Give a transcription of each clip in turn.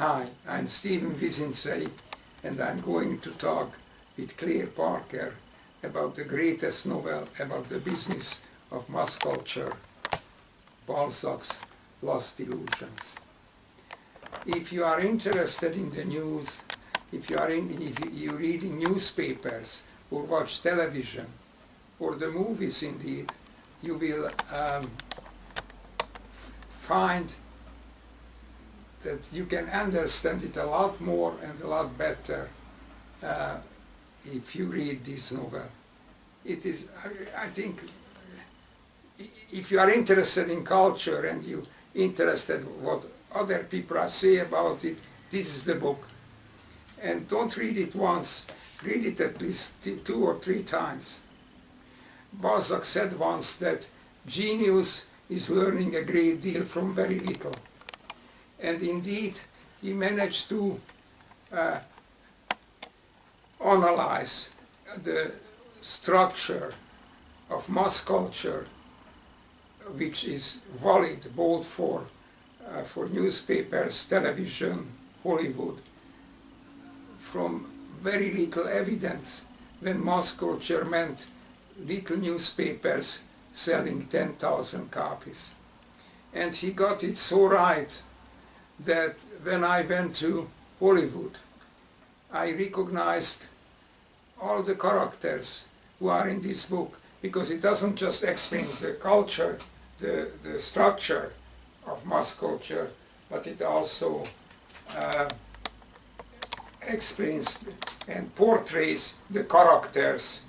Hi, I'm Stephen Vizinczey, and I'm going to talk with Claire Parker about the greatest novel about the business of mass culture, Balzac's Lost Illusions. If you are interested in the news, if you're reading newspapers or watch television or the movies indeed, you will find that you can understand it a lot more and a lot better if you read this novel. It is, I think, if you are interested in culture and you're interested what other people say about it, this is the book. And don't read it once, read it at least 2 or 3 times. Balzac said once that genius is learning a great deal from very little. And indeed, he managed to analyze the structure of mass culture, which is valid both for newspapers, television, Hollywood, from very little evidence, when mass culture meant little newspapers selling 10,000 copies. And he got it so right that when I went to Hollywood, I recognized all the characters who are in this book, because it doesn't just explain the culture, the structure of mass culture, but it also explains and portrays the characters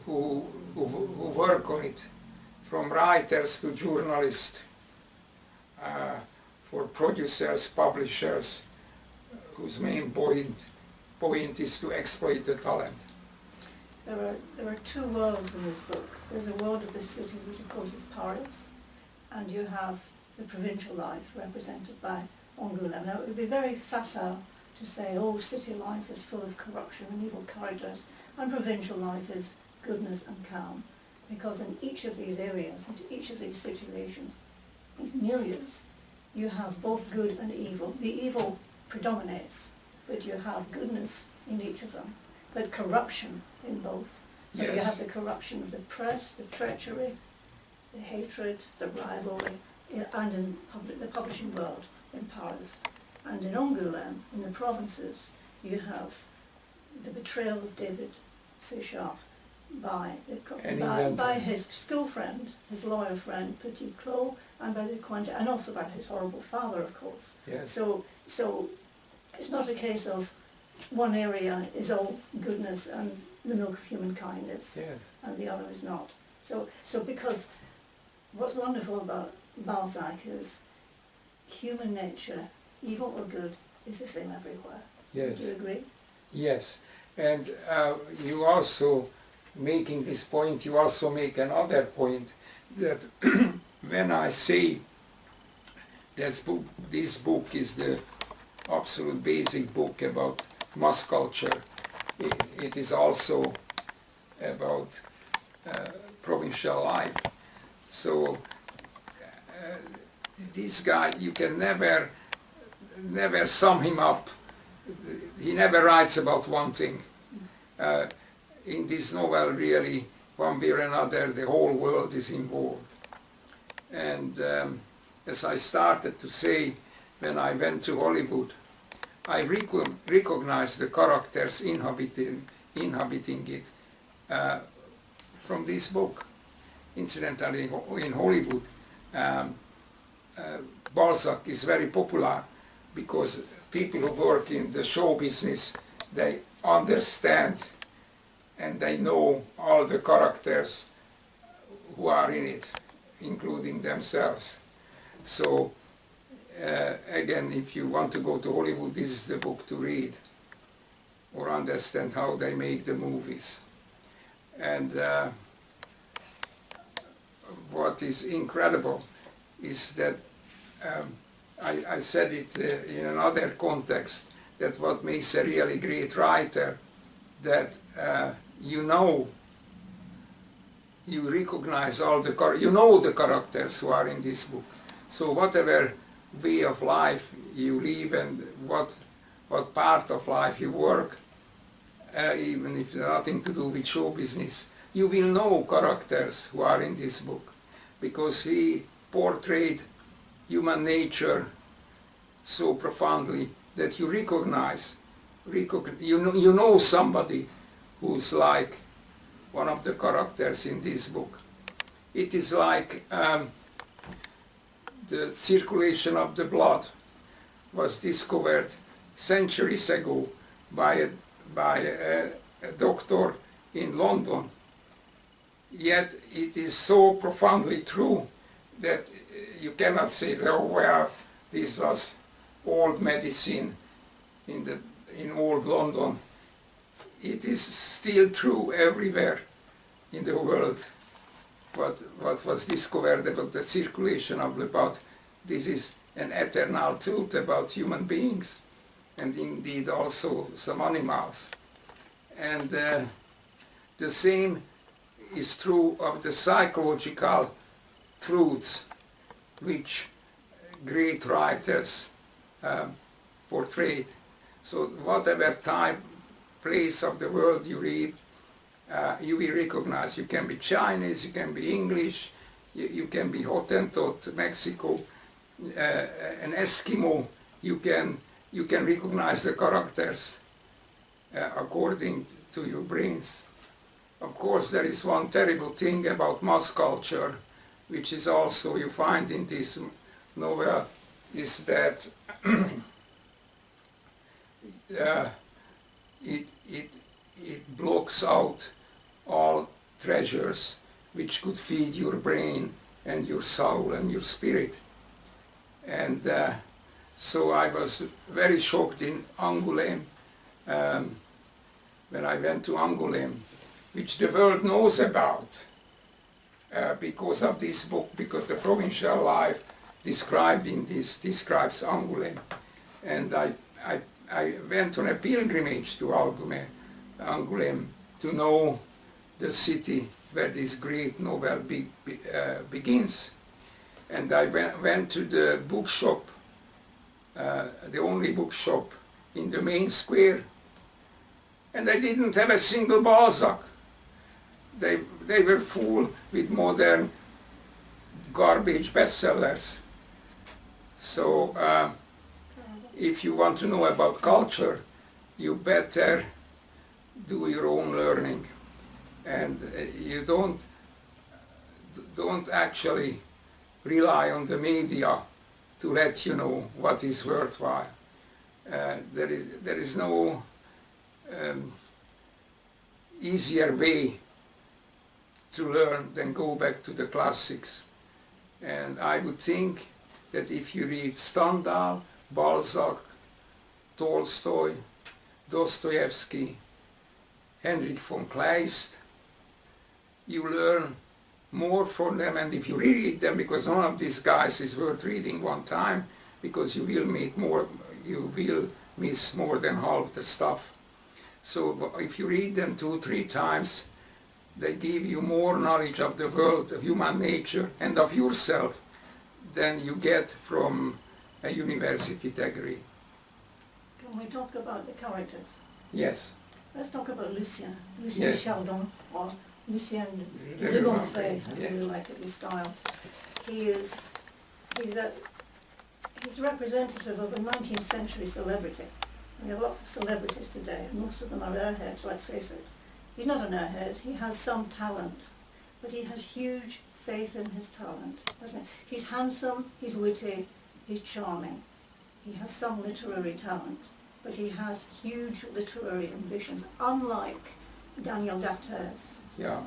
who work on it, from writers to journalists, for producers, publishers, whose main point is to exploit the talent. There are 2 worlds in this book. There's a world of the city, which of course is Paris, and you have the provincial life represented by Angoulême. Now it would be very facile to say, oh, city life is full of corruption and evil characters, and provincial life is goodness and calm, because in each of these areas, in each of these situations, these milieux, you have both good and evil. The evil predominates, but you have goodness in each of them, but corruption in both. So yes. You have the corruption of the press, the treachery, the hatred, the rivalry, and in the publishing world in Paris. And in Angoulême, in the provinces, you have the betrayal of David Séchard by his school friend, his lawyer friend, Petit Claude, and by the Cointet, and also by his horrible father, of course. Yes. So it's not a case of one area is all goodness and the milk of human kindness, Yes. and the other is not. So because what's wonderful about Balzac is human nature, evil or good, is the same everywhere. Yes. Do you agree? Yes, and you also, making this point, you also make another point, that when I say this book is the absolute basic book about mass culture, it is also about provincial life. So this guy, you can never sum him up. He never writes about one thing. In this novel, really, one way or another, the whole world is involved. And as I started to say, when I went to Hollywood, I recognized the characters inhabiting it from this book. Incidentally, in Hollywood, Balzac is very popular because people who work in the show business, they understand and they know all the characters who are in it, including themselves. So again, if you want to go to Hollywood, this is the book to read, or understand how they make the movies. And what is incredible is that I said it in another context, that what makes a really great writer, that you recognize all the the characters who are in this book. So whatever way of life you live and what part of life you work, even if nothing to do with show business. You will know characters who are in this book, because he portrayed human nature so profoundly that you recognize, you know somebody who's like one of the characters in this book. It is like the circulation of the blood was discovered centuries ago by a doctor in London. Yet it is so profoundly true that you cannot say, oh well, this was old medicine in old London. It is still true everywhere in the world. What was discovered about the circulation of the blood, this is an eternal truth about human beings, and indeed also some animals. And the same is true of the psychological truths which great writers portrayed. So whatever time, place of the world you live, you will recognize. You can be Chinese, you can be English, you can be Hottentot, Mexico, an Eskimo. You can recognize the characters according to your brains. Of course, there is one terrible thing about mass culture, which is also you find in this novel, is that it blocks out all treasures which could feed your brain and your soul and your spirit. And so I was very shocked in Angoulême, when I went to Angoulême, which the world knows about because of this book, because the provincial life described in this describes Angoulême. And I went on a pilgrimage to Angoulême to know the city where this great novel begins. And I went to the bookshop, the only bookshop in the main square, and they didn't have a single Balzac. They were full with modern garbage bestsellers. So if you want to know about culture, you better do your own learning, and you don't actually rely on the media to let you know what is worthwhile. There is no easier way to learn than go back to the classics. And I would think that if you read Stendhal, Balzac, Tolstoy, Dostoevsky, Henrik von Kleist, you learn more from them. And if you read them, because none of these guys is worth reading one time, because you will miss more than half the stuff. So if you read them 2-3 times, they give you more knowledge of the world, of human nature, and of yourself than you get from a university degree. Can we talk about the characters? Yes. Let's talk about Lucien Yes. Chardon, or Lucien Le Le Gonfray, Gonfray, as yeah. we like to be styled. He's representative of a 19th century celebrity. We have lots of celebrities today, and most of them are airheads, let's face it. He's not an airhead, he has some talent, but he has huge faith in his talent, doesn't he? He's handsome, he's witty, he's charming. He has some literary talent, but he has huge literary ambitions, unlike Daniel d'Arthez, Yeah.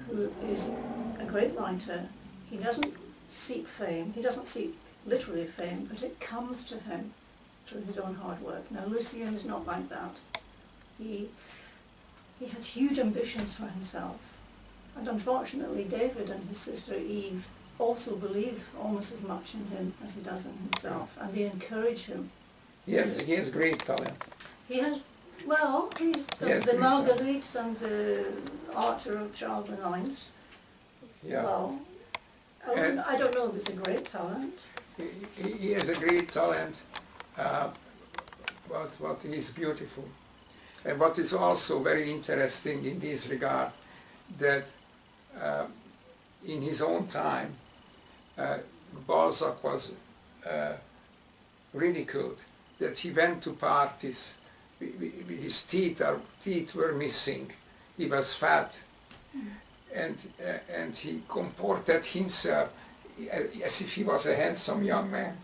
who is a great writer. He doesn't seek fame, he doesn't seek literary fame, but it comes to him through his own hard work. Now Lucien is not like that. He has huge ambitions for himself. And unfortunately David and his sister Eve also believe almost as much in him as he does in himself, and they encourage him. He has great talent. He has, well, he's got Yes, the great Marguerites and the Archer of Charles IX. Yeah. Well, And- I don't know if it's a great talent. he has a great talent, but what is beautiful. And what is also very interesting in this regard, that in his own time, Balzac was ridiculed, that he went to parties, his teeth were missing, he was fat, and he comported himself as if he was a handsome young man.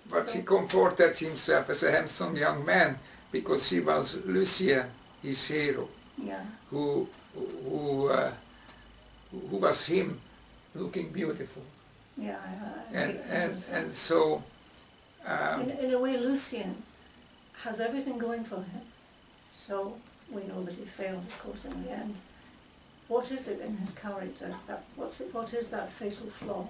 But he comported himself as a handsome young man because he was Lucien, his hero, who was him looking beautiful. And so in a way, Lucien has everything going for him. So we know that he fails, of course, in the end. What is it in his character? What is that fatal flaw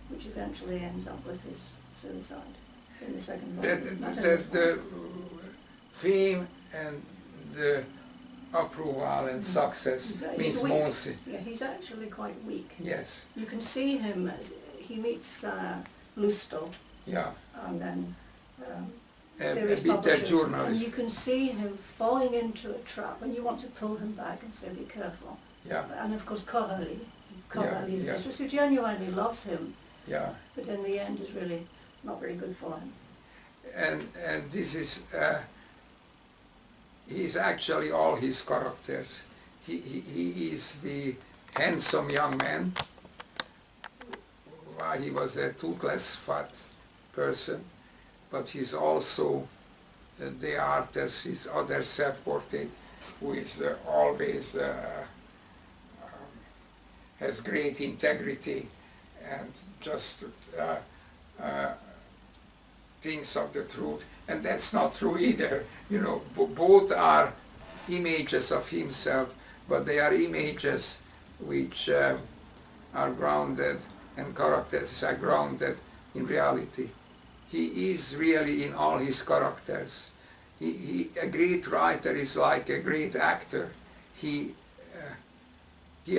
which eventually ends up with his suicide in the second volume? The fame and the approval and success means mercy. Yeah, he's actually quite weak. Yes. You can see him as he meets Lousteau. Yeah. And then A bitter journalist. And you can see him falling into a trap, and you want to pull him back and say, be careful. Yeah. And of course, Coralie is mistress, who genuinely loves him. Yeah. But in the end is really not very good for him. And this is, he's actually all his characters. He is the handsome young man, while he was a toothless fat person, but he's also the artist, his other self-portrait, who is always has great integrity and just thinks of the truth. And that's not true either. You know, both are images of himself, but they are images which are grounded, and characters are grounded in reality. He is really in all his characters. A great writer is like a great actor. He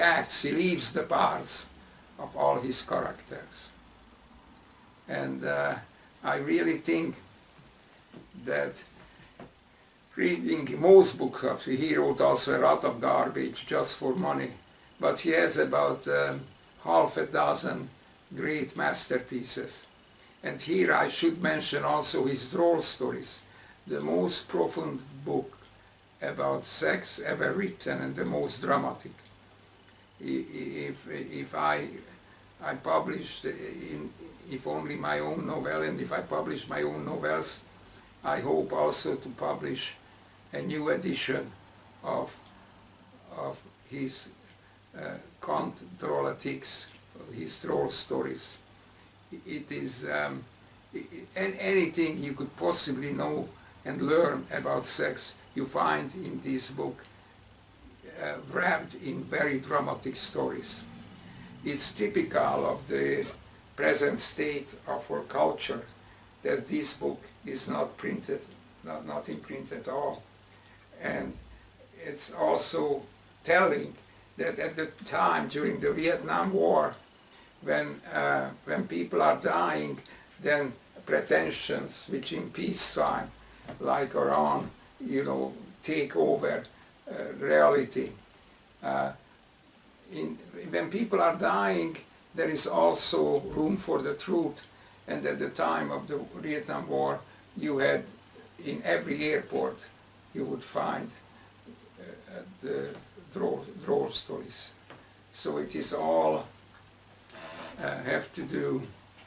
acts, he leaves the parts of all his characters. And I really think that reading most books of him, he wrote also a lot of garbage just for money, but he has about half a dozen great masterpieces. And here I should mention also his droll stories, the most profound book about sex ever written and the most dramatic. If I published, if only my own novel, and if I publish my own novels, I hope also to publish a new edition of his contes drôlatiques, his droll stories. It is anything you could possibly know and learn about sex, you find in this book, wrapped in very dramatic stories. It's typical of the present state of our culture that this book is not printed, not in print at all. And it's also telling that at the time during the Vietnam War, when people are dying, then pretensions which in peacetime, like Iran, you know, take over reality. When people are dying, there is also room for the truth. And at the time of the Vietnam War, you had, in every airport, you would find the droll stories. So it is all have to do.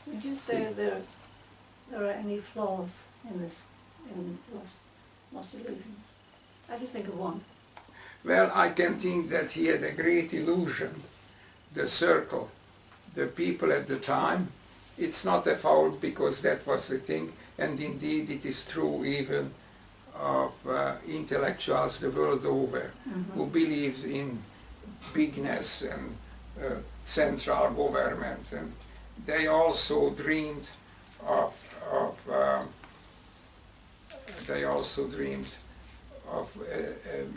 Would you say there are any flaws in Lost Illusions? I can think of one. Well, I can think that he had a great illusion, the circle, the people at the time. It's not a fault because that was the thing, and indeed it is true even of intellectuals the world over, who believe in bigness and central government, and they also dreamed of a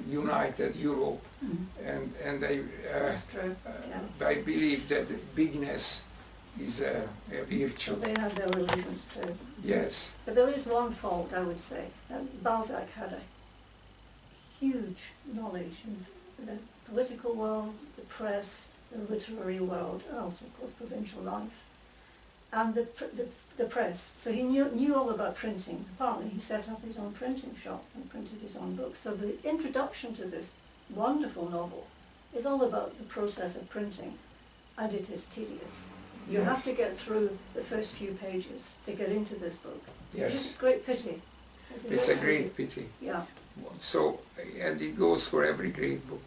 united Europe, and they believed that bigness is a virtue. So they had their allegiance too. Yes, But there is one fault, I would say. Balzac had a huge knowledge in the political world, the press, the literary world, and also, of course, provincial life. And the press. So he knew all about printing. Apparently he set up his own printing shop and printed his own books. So the introduction to this wonderful novel is all about the process of printing, and it is tedious. You Yes. have to get through the first few pages to get into this book. yes. Which is a great pity. It's a great pity. Yeah. So, and it goes for every great book.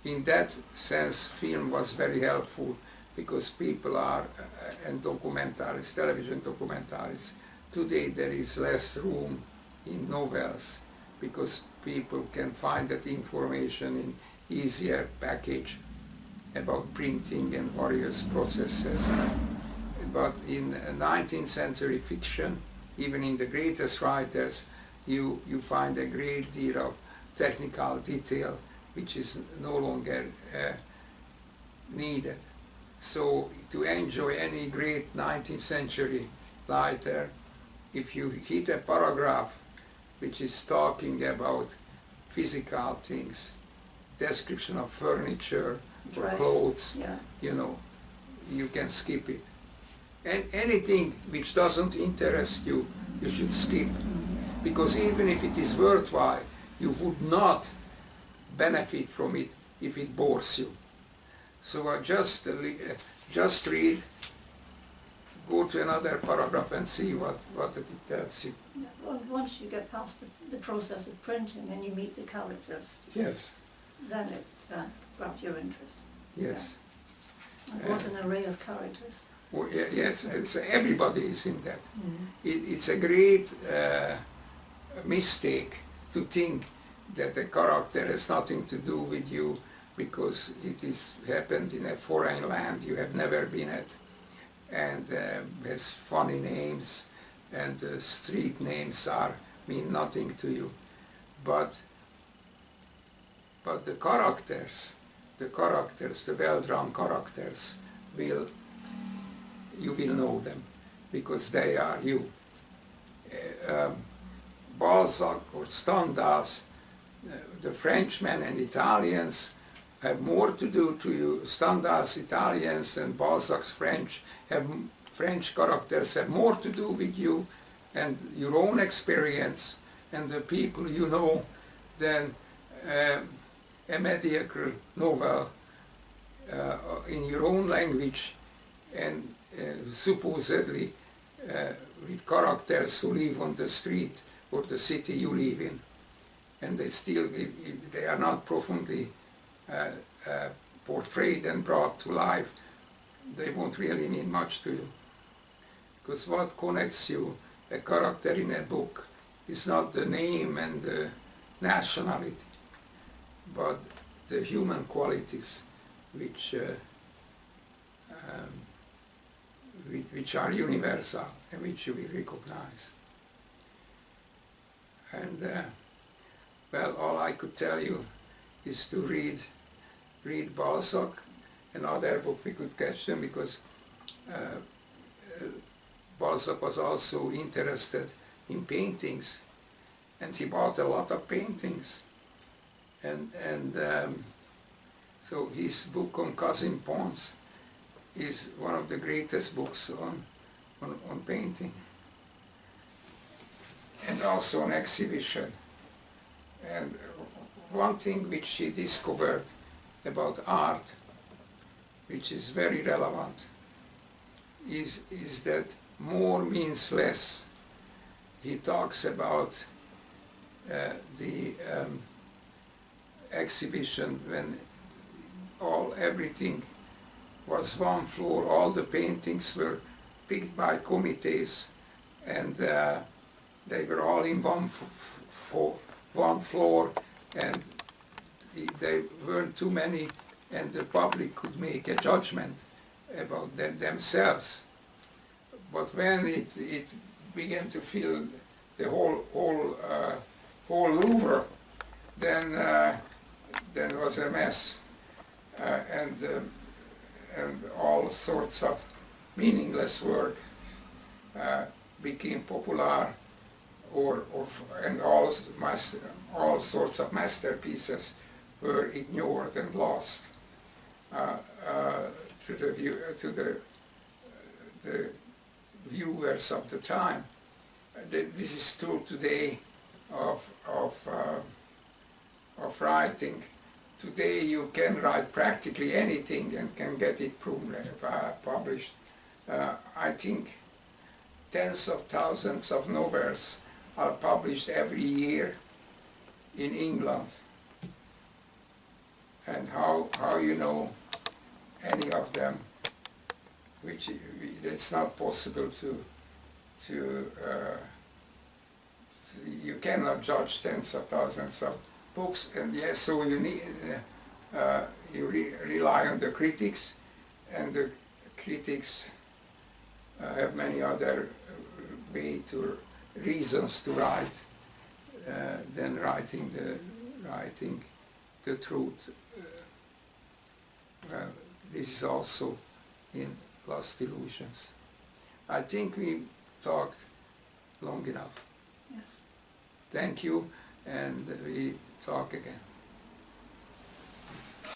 In that sense, film was very helpful because people are, and documentaries, television documentaries, today there is less room in novels because people can find that information in easier package about printing and various processes. But in 19th century fiction, even in the greatest writers, you find a great deal of technical detail which is no longer needed. So to enjoy any great 19th century writer, if you hit a paragraph which is talking about physical things, description of furniture or Dress. clothes, Yeah. you know, you can skip it. And anything which doesn't interest you, you should skip. Because even if it is worthwhile, you would not benefit from it if it bores you. So just read, go to another paragraph and see what it tells you. Once you get past the process of printing and you meet the characters, Yes, then it grabs your interest. yes. And what an array of characters. Well, yes, everybody is in that. It's a great mistake to think that a character has nothing to do with you because it is happened in a foreign land you have never been at, and has funny names, and street names mean nothing to you. But the characters, the well-drawn characters, you will know them because they are you. Balzac or Stendhal's, the Frenchmen and Italians have more to do to you. Stendhal's Italians and Balzac's French characters have more to do with you and your own experience and the people you know than a mediocre novel in your own language and supposedly with characters who live on the street or the city you live in. And they are not profoundly portrayed and brought to life. They won't really mean much to you. Because what connects you, a character in a book, is not the name and the nationality, but the human qualities which are universal and which you will recognize. And well, all I could tell you is to read Balzac and other books we could catch them, because Balzac was also interested in paintings, and he bought a lot of paintings. And so his book on Cousin Pons is one of the greatest books on painting, and also on exhibition. And one thing which he discovered about art, which is very relevant, is that more means less. He talks about the exhibition when everything was one floor, all the paintings were picked by committees, and they were all in one floor, and they weren't too many, and the public could make a judgment about themselves. But when it began to fill the whole Louvre, then it was a mess. And and all sorts of meaningless work became popular, and all sorts of masterpieces were ignored and lost to the viewers of the time. This is true today of writing. Today you can write practically anything and can get it published. I think tens of thousands of novels are published every year in England. And how you know any of them, which it's not possible you cannot judge tens of thousands of books, and yes, so you need rely on the critics, and the critics have many other reasons to write than writing the truth. Well, this is also in Lost Illusions. I think we talked long enough. Yes. Thank you, and we talk again.